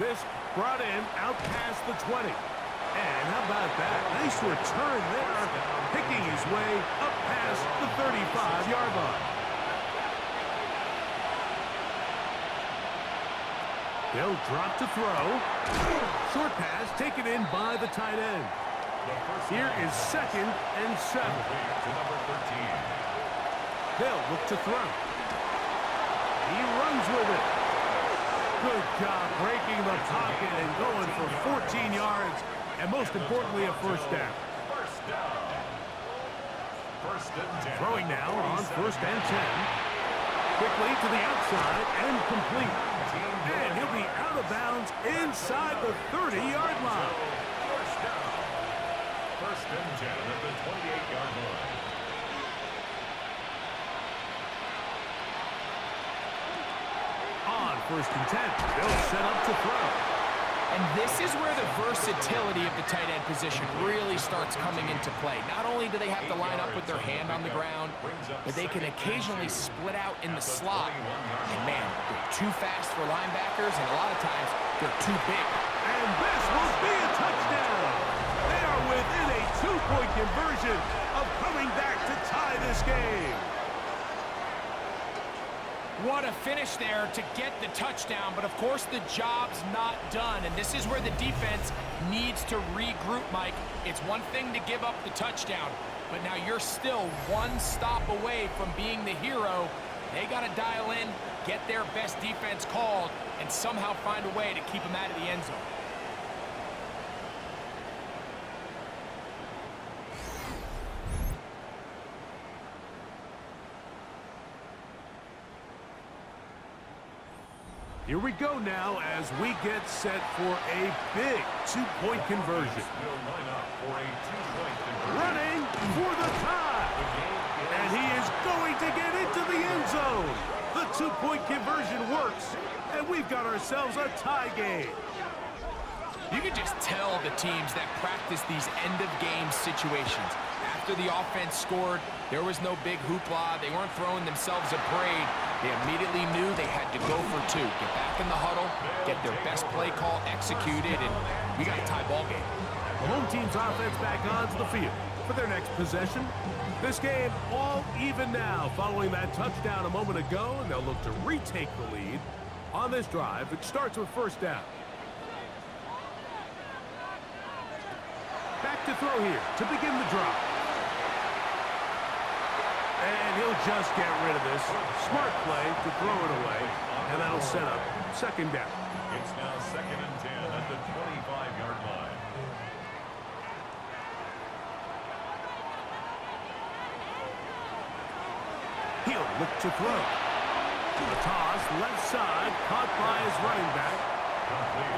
This brought in out past the 20. And how about that? Nice return there, picking his way up past the 35-yard line. They'll drop to throw. Short pass taken in by the tight end. Here is 2nd and 7. They'll look to throw. He runs with it. Good job breaking the pocket and going for 14 yards, and most importantly, a first down. Throwing now on 1st and 10. Quickly to the outside and complete. And he'll be out of bounds inside the 30-yard line. First and 10 at the 28-yard line. On 1st and 10, they'll set up to throw. And this is where the versatility of the tight end position really starts coming into play. Not only do they have to line up with their hand on the ground, but they can occasionally split out in the slot. And man, they're too fast for linebackers, and a lot of times they're too big. And this will be a touchdown. They are within a 2-point conversion of coming back to tie this game. What a finish there to get the touchdown, but of course the job's not done, and this is where the defense needs to regroup, Mike. It's one thing to give up the touchdown, but now you're still one stop away from being the hero. They got to dial in, get their best defense called, and somehow find a way to keep them out of the end zone. Here we go now as we get set for a big 2-point conversion. Running for the tie. And he is going to get into the end zone. The 2-point conversion works, and we've got ourselves a tie game. You can just tell the teams that practice these end-of-game situations. After the offense scored, there was no big hoopla. They weren't throwing themselves a parade. They immediately knew they had to go for 2. Get back in the huddle, get their best play call executed, and we got a tie ball game. The home team's offense back onto the field for their next possession. This game all even now following that touchdown a moment ago, and they'll look to retake the lead on this drive. It starts with 1st down. Back to throw here to begin the drive. And he'll just get rid of this. Smart play to throw it away. And that'll set up 2nd down. It's now 2nd and 10 at the 25-yard line. He'll look to throw. The toss, left side, caught by his running back.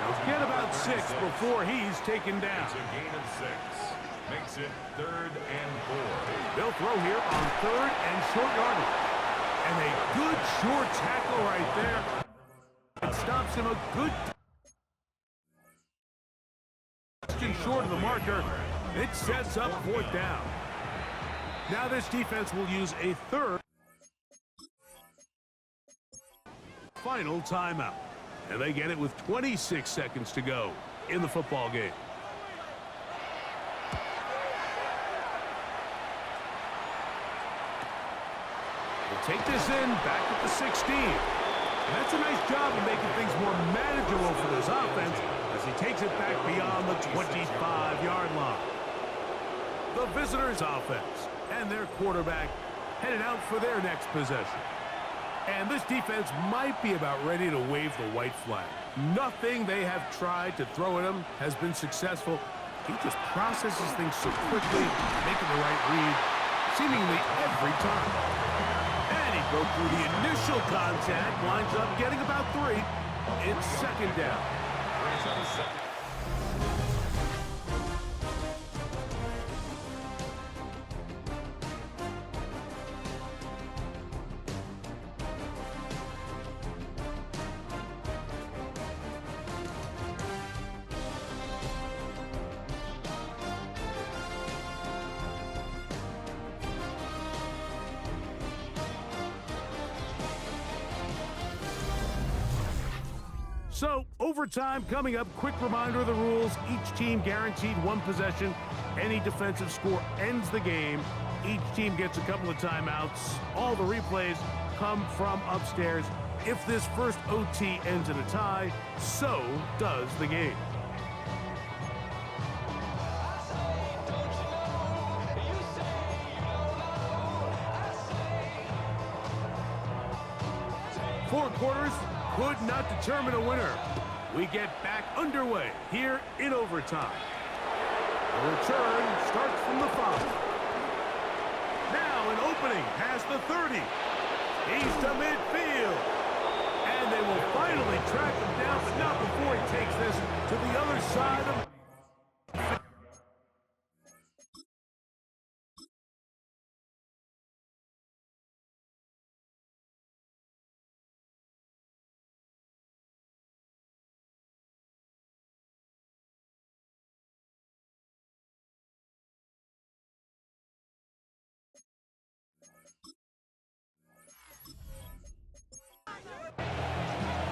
He'll get about 6 before he's taken down. It's a gain of 6. Makes it 3rd and 4. They'll throw here on 3rd and short yardage. And a good short tackle right there. It stops him a good distance short of the marker. It sets up 4th down. Now this defense will use a 3rd final timeout. And they get it with 26 seconds to go in the football game. Take this in, back at the 16. And that's a nice job of making things more manageable for this offense as he takes it back beyond the 25-yard line. The visitors' offense and their quarterback headed out for their next possession. And this defense might be about ready to wave the white flag. Nothing they have tried to throw at him has been successful. He just processes things so quickly, making the right read, seemingly every time. Broke through the initial contact, winds up getting about 3. It's 2nd down. So, overtime coming up. Quick reminder of the rules. Each team guaranteed one possession. Any defensive score ends the game. Each team gets a couple of timeouts. All the replays come from upstairs. If this first OT ends in a tie, so does the game. Four quarters could not determine a winner. We get back underway here in overtime. The return starts from the 5. Now an opening past the 30. He's to midfield. And they will finally track him down, but not before he takes this to the other side of...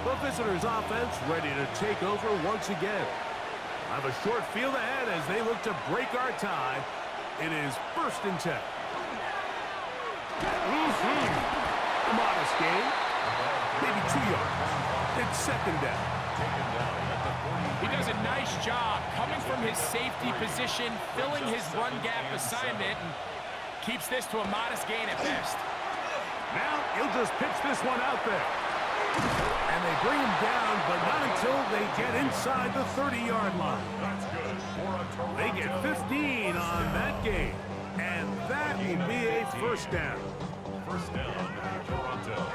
The visitors' offense ready to take over once again. I have a short field ahead as they look to break our tie. It is 1st and 10. A modest gain. Maybe 2 yards. It's 2nd down. He does a nice job coming from his safety position, filling his run gap assignment, and keeps this to a modest gain at best. Now he'll just pitch this one out there. And they bring him down, but not until they get inside the 30-yard line. They get 15 on that game, and that will be a 1st down. 1st down, Toronto.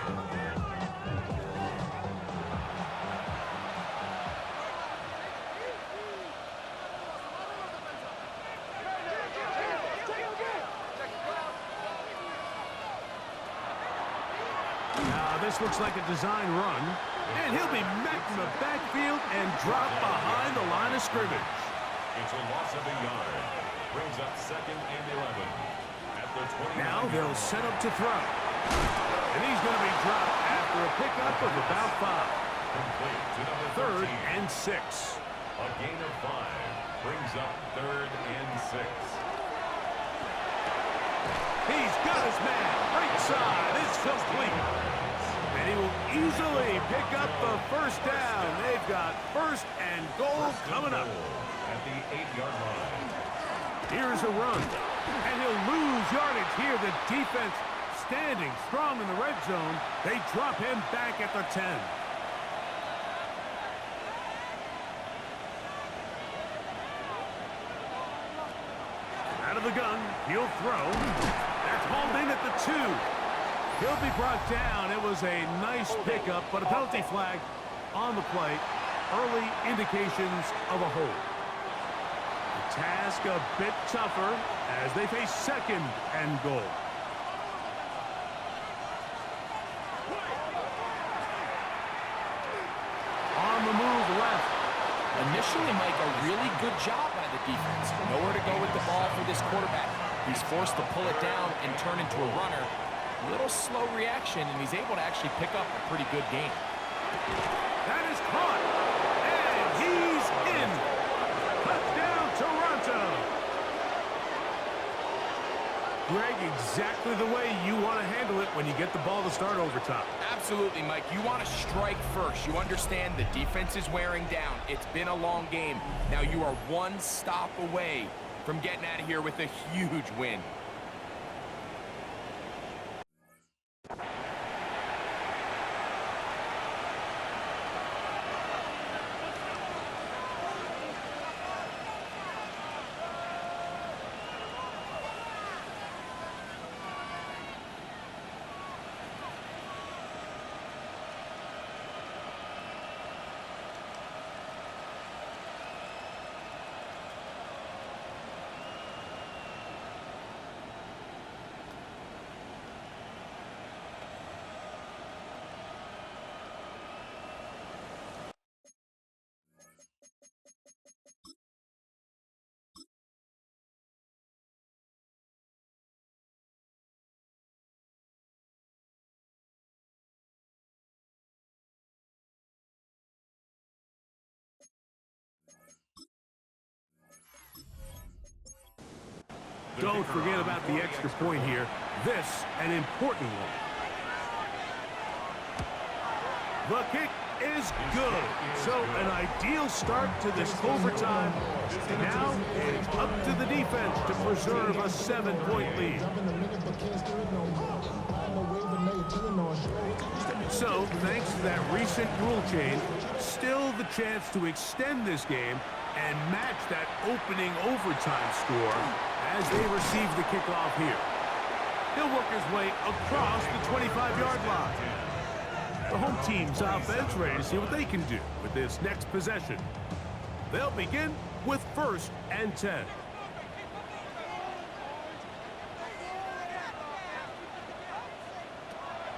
This looks like a design run, and he'll be met in the backfield and dropped behind the line of scrimmage. It's a loss of a yard. Brings up 2nd and 11. At the 20. Now they'll set up to throw. And he's going to be dropped after a pickup of about 5. Complete to number 3rd 13. and 6. A gain of 5. Brings up 3rd and 6. He's got his man. Right side. It's complete. And he will easily pick up the 1st down. They've got 1st and goal coming up. At the 8-yard line. Here's a run. And he'll lose yardage here. The defense standing strong in the red zone. They drop him back at the 10. Out of the gun. He'll throw. That's hauled in at the 2. He'll be brought down. It was a nice pickup, but a penalty flag on the play. Early indications of a hold. The task a bit tougher as they face 2nd and goal. On the move left. Initially, Mike, a really good job by the defense. Nowhere to go with the ball for this quarterback. He's forced to pull it down and turn into a runner. A little slow reaction, and he's able to actually pick up a pretty good game. That is caught, and he's in. Touchdown, Toronto. Greg, exactly the way you want to handle it when you get the ball to start overtime. Absolutely, Mike. You want to strike first. You understand the defense is wearing down. It's been a long game. Now you are one stop away from getting out of here with a huge win. Don't forget about the extra point here. This, an important one. The kick is good. So an ideal start to this overtime. Now it's up to the defense to preserve a 7-point lead. So thanks to that recent rule change, still the chance to extend this game and match that opening overtime score as they receive the kickoff here. He'll work his way across the 25-yard line. The home team's offense ready to see what they can do with this next possession. They'll begin with 1st and 10.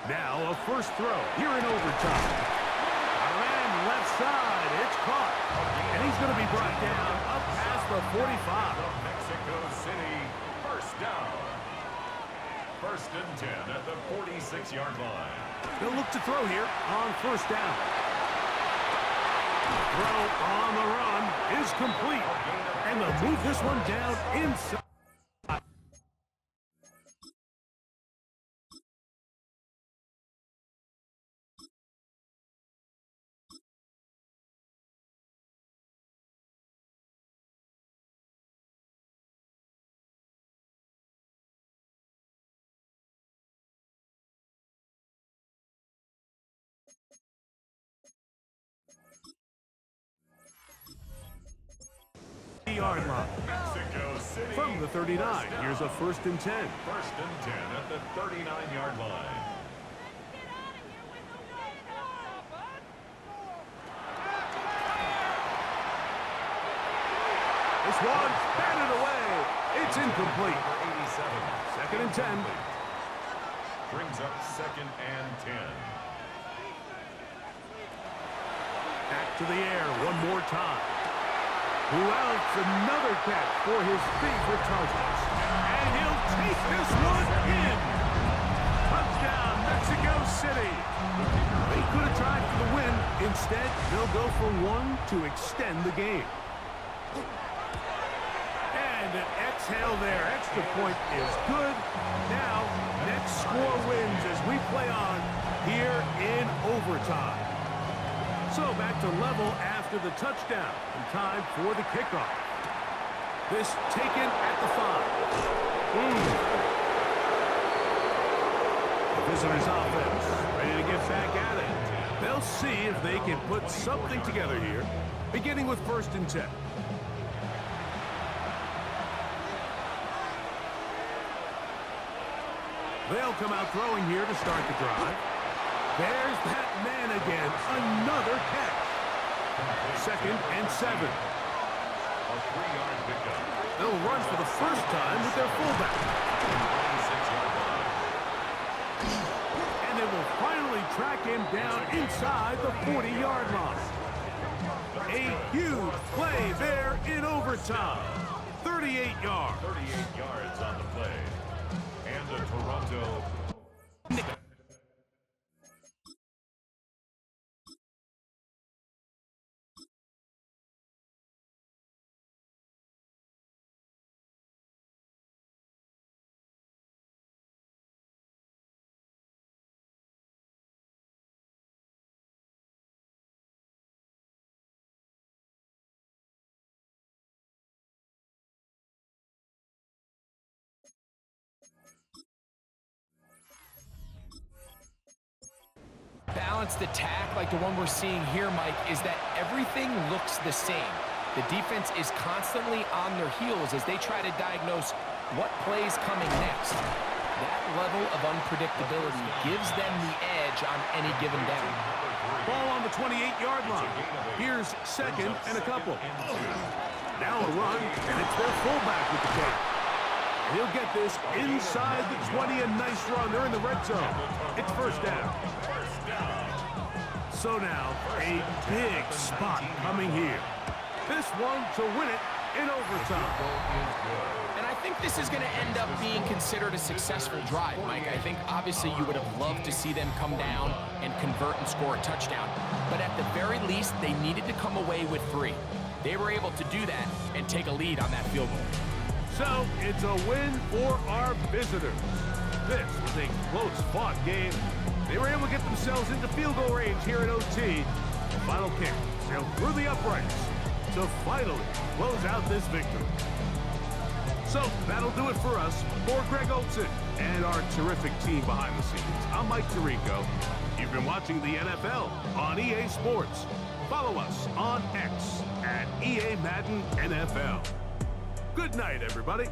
Now a first throw here in overtime. And left side, it's caught. And he's going to be brought down up past the 45. Mexico City, first down. 1st and 10 at the 46-yard line. They'll look to throw here on 1st down. Throw on the run is complete. And they'll move this one down inside. Yard line. Mexico City. From the 39, here's a 1st and 10. 1st and 10 at the 39-yard line. This one batted away. It's incomplete. 87. 2nd and 10. Brings up 2nd and 10. Back to the air one more time. Who else? Another catch for his favorite targets. And he'll take this one in. Touchdown, Mexico City. They could have tried for the win. Instead, they'll go for one to extend the game. And an exhale there. Extra point is good. Now, next score wins as we play on here in overtime. So back to level after the touchdown. And time for the kickoff. This taken at the 5. The visitors' offense ready to get back at it. They'll see if they can put something together here, beginning with 1st and 10. They'll come out throwing here to start the drive. There's that man again. Another catch. 2nd and 7. A 3-yard pickup. They'll run for the first time with their fullback. 26-yard line. And they will finally track him down inside the 40-yard line. A huge play there in overtime. 38 yards. 38 yards on the play. And the Toronto... Balanced attack like the one we're seeing here, Mike, is that everything looks the same. The defense is constantly on their heels as they try to diagnose what play's coming next. That level of unpredictability gives them the edge on any given down. Ball on the 28-yard line. Here's 2nd and a couple. Now a run, and it's their fullback with the catch. He'll get this inside the 20, a nice run. They're in the red zone. It's 1st down. So now, a big spot coming here. This one to win it in overtime. And I think this is going to end up being considered a successful drive, Mike. I think obviously you would have loved to see them come down and convert and score a touchdown. But at the very least, they needed to come away with 3. They were able to do that and take a lead on that field goal. So, it's a win for our visitors. This was a close-fought game. They were able to get themselves into field goal range here at OT. The final kick sailed through the uprights to finally close out this victory. So, that'll do it for us. For Greg Olson and our terrific team behind the scenes, I'm Mike Tirico. You've been watching the NFL on EA Sports. Follow us on X at EA Madden NFL. Good night, everybody.